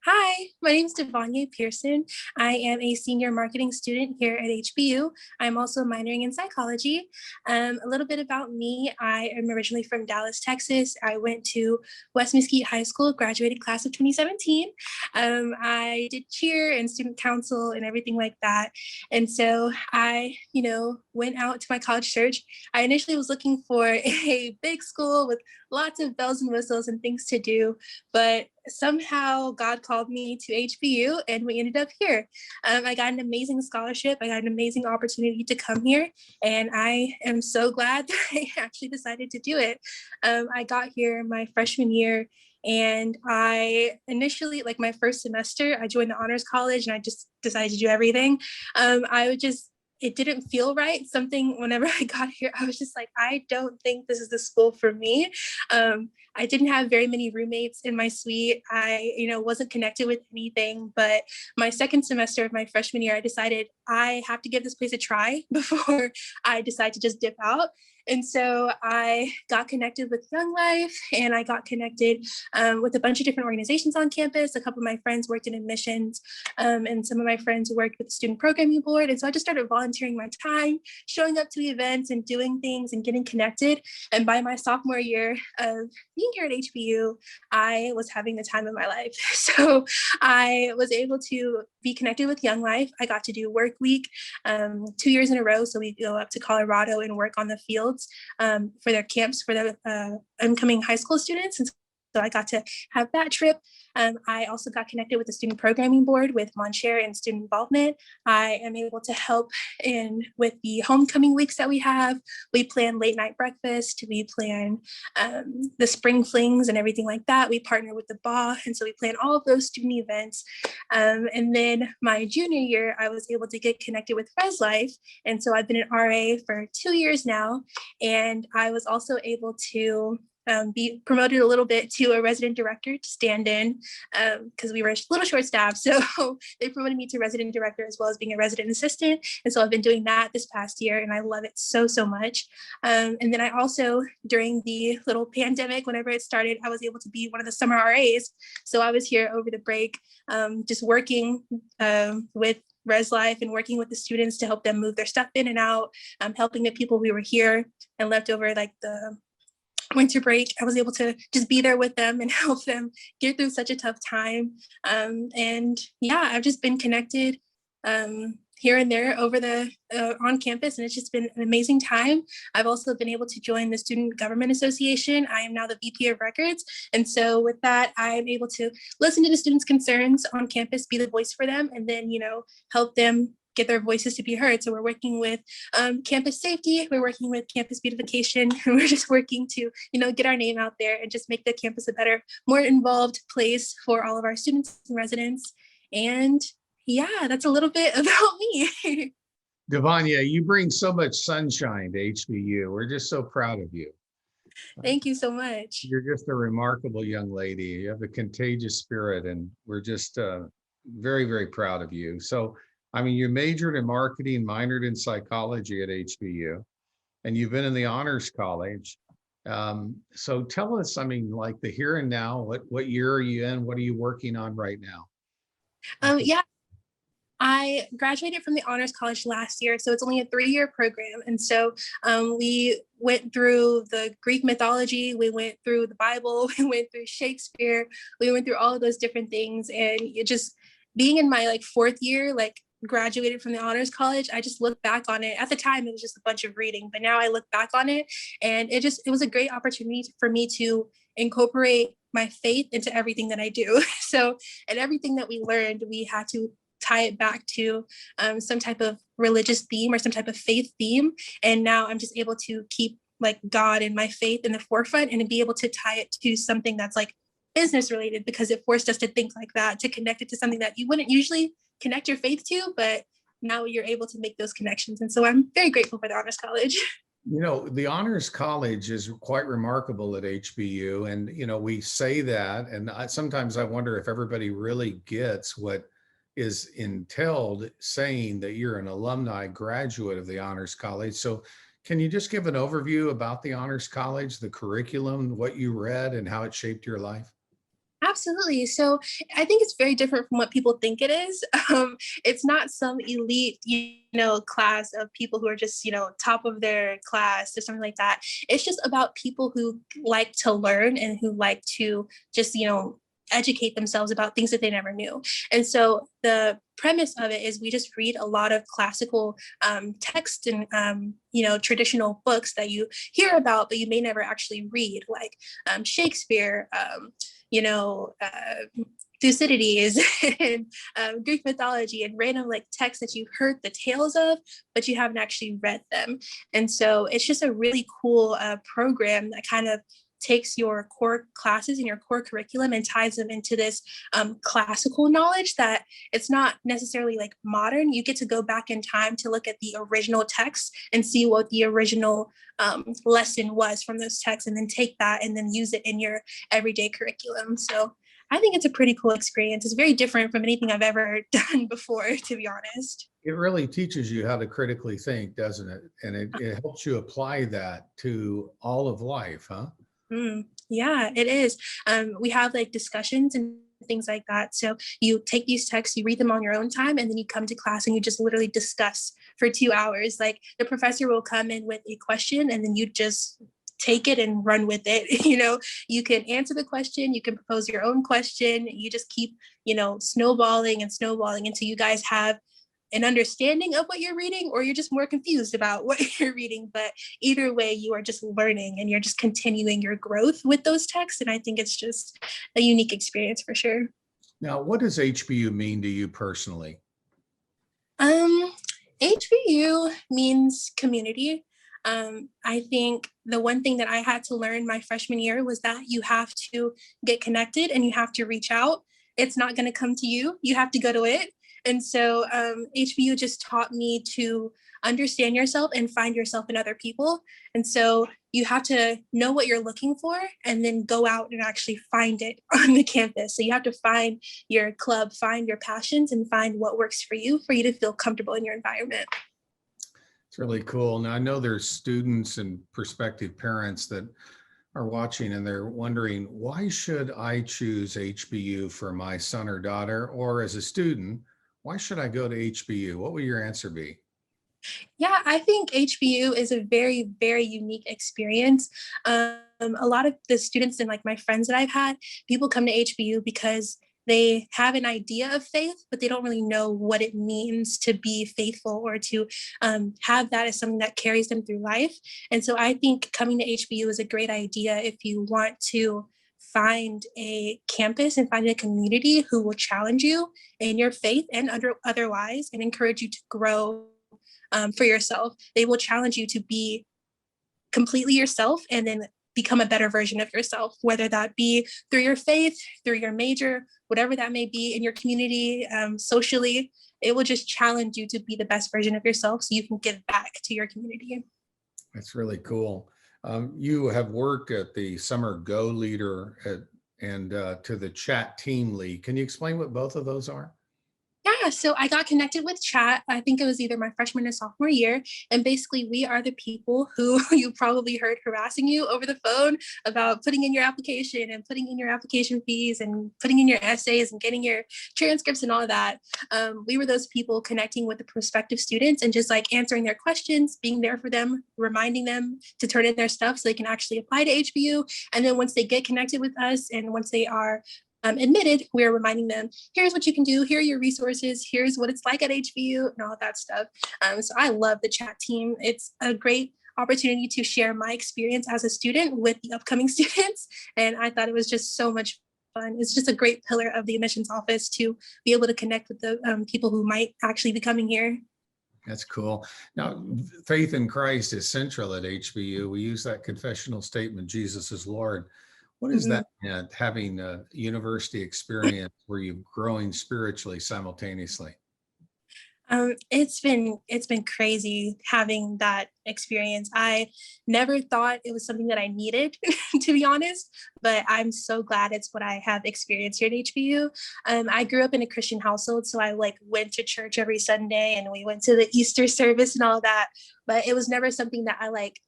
Hi, my name is Devonyae Pearson. I am a senior marketing student here at HBU. I'm also minoring in psychology. A little bit about me. I am originally from Dallas, Texas. I went to West Mesquite High School, graduated class of 2017. I did cheer and student council and everything like that. And so I, went out to my college search. I initially was looking for a big school with lots of bells and whistles and things to do, but somehow God called me to HBU and we ended up here. I got an amazing scholarship. I got an amazing opportunity to come here. And I am so glad that I actually decided to do it. I got here my freshman year and I initially, like my first semester, I joined the Honors College and I just decided to do everything. It didn't feel right. Something, whenever I got here, I was just like, I don't think this is the school for me. I didn't have very many roommates in my suite. I, wasn't connected with anything. But my second semester of my freshman year, I decided I have to give this place a try before I decide to just dip out. And so I got connected with Young Life and I got connected with a bunch of different organizations on campus. A couple of my friends worked in admissions and some of my friends worked with the student programming board. And so I just started volunteering my time, showing up to events and doing things and getting connected. And by my sophomore year of being here at HBU, I was having the time of my life. So I was able to be connected with Young Life. I got to do work week 2 years in a row. So we go up to Colorado and work on the fields for their camps for the incoming high school students. And so I got to have that trip. I also got connected with the student programming board with Monshare and student involvement. I am able to help with the homecoming weeks that we have. We plan late night breakfast. We plan the spring flings and everything like that. We partner with the BA. And so we plan all of those student events. And then my junior year, I was able to get connected with Res Life. And so I've been an RA for 2 years now. And I was also able to be promoted a little bit to a resident director to stand in because we were a little short staffed. So they promoted me to resident director as well as being a resident assistant. And so I've been doing that this past year and I love it so, so much. And then I also, during the little pandemic, whenever it started, I was able to be one of the summer RAs. So I was here over the break, just working with Res Life and working with the students to help them move their stuff in and out, helping the people who were here and left over like the winter break. I was able to just be there with them and help them get through such a tough time. And yeah, I've just been connected here and there over the on campus, and it's just been an amazing time. I've also been able to join the Student Government Association. I am now the VP of Records. And so with that, I'm able to listen to the students' concerns on campus, be the voice for them, and then, help them get their voices to be heard. So we're working with campus safety, we're working with campus beautification, and we're just working to, get our name out there and just make the campus a better, more involved place for all of our students and residents. And yeah, that's a little bit about me. Devonyae, you bring so much sunshine to HBU. We're just so proud of you. Thank you so much. You're just a remarkable young lady. You have a contagious spirit, and we're just very, very proud of you. So, you majored in marketing, minored in psychology at HBU, and you've been in the Honors College. So tell us, like the here and now, what year are you in? What are you working on right now? Yeah, I graduated from the Honors College last year, so it's only a 3-year program. And so we went through the Greek mythology, we went through the Bible, we went through Shakespeare, we went through all of those different things. And it just being in my 4th year, graduated from the Honors College, I just look back on it. At the time, it was just a bunch of reading, but now I look back on it and it was a great opportunity for me to incorporate my faith into everything that I do. So, and everything that we learned, we had to tie it back to some type of religious theme or some type of faith theme. And now I'm just able to keep God and my faith in the forefront and be able to tie it to something that's business related, because it forced us to think like that, to connect it to something that you wouldn't usually connect your faith to, but now you're able to make those connections. And so I'm very grateful for the Honors College. The Honors College is quite remarkable at HBU. And, we say that, and sometimes I wonder if everybody really gets what is entailed saying that you're an alumni graduate of the Honors College. So can you just give an overview about the Honors College, the curriculum, what you read, and how it shaped your life? Absolutely. So I think it's very different from what people think it is. It's not some elite, class of people who are just, top of their class or something like that. It's just about people who like to learn and who like to just, educate themselves about things that they never knew. And so the premise of it is we just read a lot of classical text and traditional books that you hear about but you may never actually read, like Shakespeare, you know, Thucydides and Greek mythology and random like texts that you've heard the tales of, but you haven't actually read them. And so it's just a really cool program that kind of takes your core classes and your core curriculum and ties them into this classical knowledge that it's not necessarily like modern. You get to go back in time to look at the original text and see what the original lesson was from those texts, and then take that and then use it in your everyday curriculum. So I think it's a pretty cool experience. It's very different from anything I've ever done before, to be honest. It really teaches you how to critically think, doesn't it? And it helps you apply that to all of life, huh? Yeah, it is. We have like discussions and things like that. So you take these texts, you read them on your own time, and then you come to class and you just literally discuss for 2 hours. Like the professor will come in with a question and then you just take it and run with it. You can answer the question, you can propose your own question. You just keep, snowballing and snowballing until you guys have an understanding of what you're reading, or you're just more confused about what you're reading. But either way, you are just learning and you're just continuing your growth with those texts. And I think it's just a unique experience for sure. Now, what does HBU mean to you personally? Um, HBU means community. I think the one thing that I had to learn my freshman year was that you have to get connected and you have to reach out. It's not going to come to you. You have to go to it. And so HBU just taught me to understand yourself and find yourself in other people. And so you have to know what you're looking for and then go out and actually find it on the campus. So you have to find your club, find your passions, and find what works for you to feel comfortable in your environment. It's really cool. Now, I know there's students and prospective parents that are watching and they're wondering, why should I choose HBU for my son or daughter? Or as a student, why should I go to HBU? What would your answer be? Yeah, I think HBU is a very, very unique experience. A lot of the students and like my friends that I've had, people come to HBU because they have an idea of faith, but they don't really know what it means to be faithful or to have that as something that carries them through life. And so I think coming to HBU is a great idea if you want to find a campus and find a community who will challenge you in your faith and otherwise and encourage you to grow for yourself. They will challenge you to be completely yourself and then become a better version of yourself, whether that be through your faith, through your major, whatever that may be in your community, socially. It will just challenge you to be the best version of yourself so you can give back to your community. That's really cool. You have worked at the Summer Go Leader and to the Chat Team Lead. Can you explain what both of those are? Yeah, so I got connected with Chat. I think it was either my freshman or sophomore year. And basically, we are the people who you probably heard harassing you over the phone about putting in your application and putting in your application fees and putting in your essays and getting your transcripts and all of that. We were those people connecting with the prospective students and just like answering their questions, being there for them, reminding them to turn in their stuff so they can actually apply to HBU. And then once they get connected with us and once they are admitted, we're reminding them, here's what you can do, here are your resources, here's what it's like at HBU and all that stuff. So I love the Chat team. It's a great opportunity to share my experience as a student with the upcoming students. And I thought it was just so much fun. It's just a great pillar of the admissions office to be able to connect with the people who might actually be coming here. That's cool. Now, faith in Christ is central at HBU. We use that confessional statement, Jesus is Lord. What is that meant, having a university experience where you're growing spiritually simultaneously? It's been crazy having that experience. I never thought it was something that I needed, to be honest, but I'm so glad it's what I have experienced here at HBU. I grew up in a Christian household, so I like went to church every Sunday and we went to the Easter service and all that, but it was never something that I like,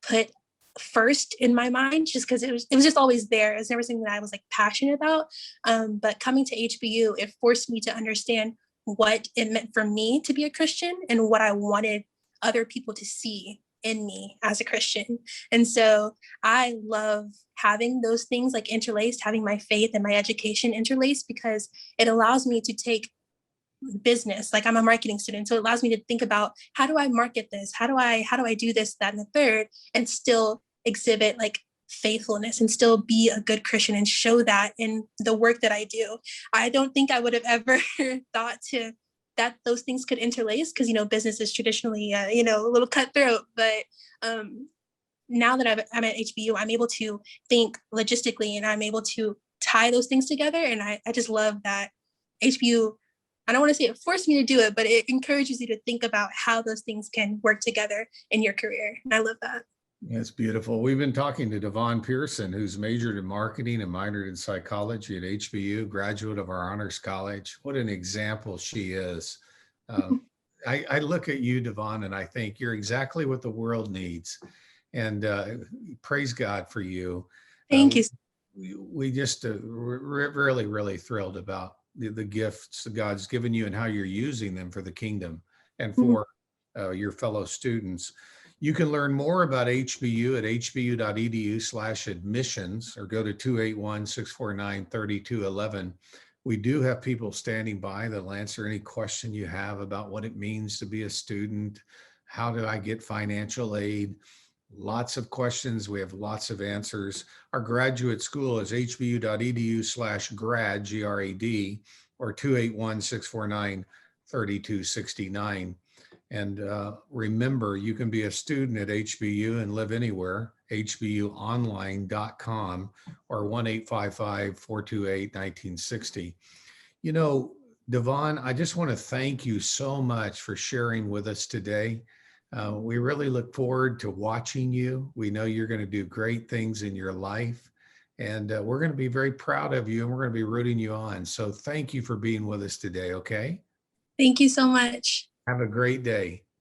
put first in my mind, just because it was just always there. It was never something that I was like passionate about. But coming to HBU, it forced me to understand what it meant for me to be a Christian and what I wanted other people to see in me as a Christian. And so I love having those things like interlaced, having my faith and my education interlaced, because it allows me to take business. Like, I'm a marketing student, so it allows me to think about, how do I market this, how do I do this, that, and the third, and still exhibit like faithfulness and still be a good Christian and show that in the work that I do. I don't think I would have ever thought to that those things could interlace, because business is traditionally a little cutthroat. But now that I'm at HBU, I'm able to think logistically, and I'm able to tie those things together. And I just love that HBU, I don't want to say it forced me to do it, but it encourages you to think about how those things can work together in your career. And I love that. That's beautiful. We've been talking to Devonyae Pearson, who's majored in marketing and minored in psychology at HBU, graduate of our Honors College. What an example she is. I look at you, Devonyae, and I think you're exactly what the world needs. And praise God for you. Thank you. We just really, really thrilled about the gifts that God's given you and how you're using them for the kingdom and for your fellow students. You can learn more about HBU at hbu.edu/admissions, or go to 281-649-3211. We do have people standing by that'll answer any question you have about what it means to be a student. How do I get financial aid? Lots of questions. We have lots of answers. Our graduate school is hbu.edu/grad, GRAD, or 281-649-3269. And remember, you can be a student at HBU and live anywhere, hbuonline.com, or 1-855-428-1960. Devon, I just want to thank you so much for sharing with us today. We really look forward to watching you. We know you're going to do great things in your life, and we're going to be very proud of you, and we're going to be rooting you on. So thank you for being with us today, okay? Thank you so much. Have a great day.